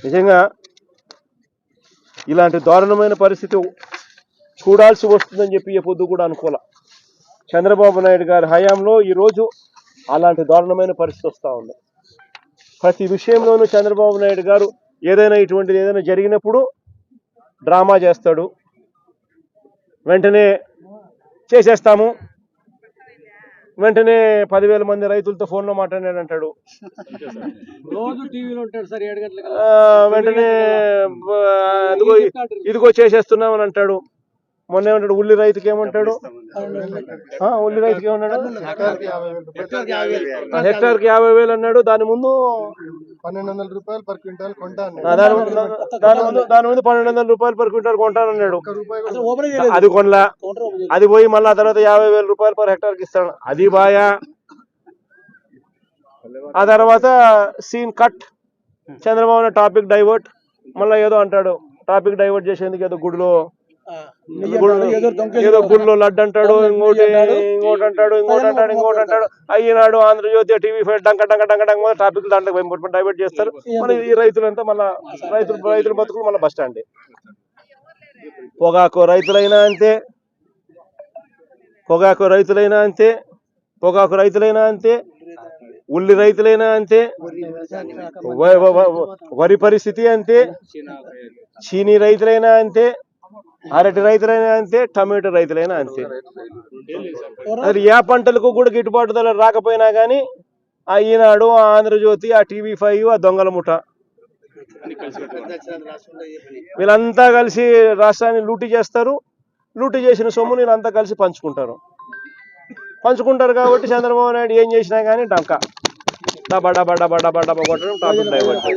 నిజంగా ఇలాంటి దారుణమైన పరిస్థితి చూడాల్సి వస్తుందని చెప్పి ఏ పొద్దు కూడా అనుకోలే. చంద్రబాబు నాయుడు గారి హయాంలో ఈరోజు అలాంటి దారుణమైన పరిస్థితి వస్తూ ఉంది. ప్రతి విషయంలోనూ చంద్రబాబు నాయుడు గారు ఇటువంటిది ఏదైనా జరిగినప్పుడు డ్రామా చేస్తాడు. వెంటనే చేసేస్తాము, వెంటనే 10,000 మంది రైతులతో ఫోన్లో మాట్లాడాడంటాడు. వెంటనే ఇదిగో చేసేస్తున్నామని అంటాడు. మొన్న ఏమంటాడు, ఉల్లి రైతుకి ఏమంటాడు, ఉల్లి రైతుకి ఏమన్నాడు, హెక్టార్కి 50,000 అన్నాడు. దాని ముందు 1,200 రూపాయలు పర్ క్వింటాల్ కొంటాను, దాని ముందు 1,200 రూపాయలు పర్ క్వింటాల్ కొంటానన్నాడు. అది కొనలా. అది పోయి మళ్ళీ ఆ తర్వాత 50,000 రూపాయలు పర్ హెక్టార్కి ఇస్తాడు. అది బాయా. ఆ తర్వాత scene cut. Chandrababu topic divert. మళ్ళీ ఏదో అంటాడు, టాపిక్ డైవర్ట్ చేసేందుకు ఏదో గుడిలో లడ్డు అంటాడు, ఇంకోటి అంటాడు, ఇంకోటి అంటాడు. అయినాడు ఆంధ్రజ్యోతి, టీవీ5 డంక డంక డంక డంక టాపిక్ దాంట్లో డైవర్ట్ చేస్తారు. మళ్ళీ ఈ రైతులంతా మళ్ళీ రైతుల బతుకులు మళ్ళీ బస్ స్టాండ్. పొగాకు రైతులైనా అంతే, పొగాకు రైతులైనా అంతే, ఉల్లి రైతులైనా అంతే, వరి పరిస్థితి అంతే, చీనీ రైతులైనా అంతే, అరటి రైతులైనా అంతే, టమాటో రైతులైనా అంతే. అది ఏ పంటలకు కూడా గిట్టుబాటు ధర రాకపోయినా కానీ ఈనాడు, ఆంధ్రజ్యోతి, టీవీ5, దొంగల ముఠ వీళ్ళంతా కలిసి రాష్ట్రాన్ని లూటీ చేస్తారు. లూటీ చేసిన సొమ్ము వీళ్ళంతా కలిసి పంచుకుంటారు కాబట్టి చంద్రబాబు నాయుడు ఏం చేసినా కానీ డంకా డబ్బా డబ్బా డబ్బా డబ్బా డబ్బా కొట్టడం, టాపిక్ డైవర్ట్.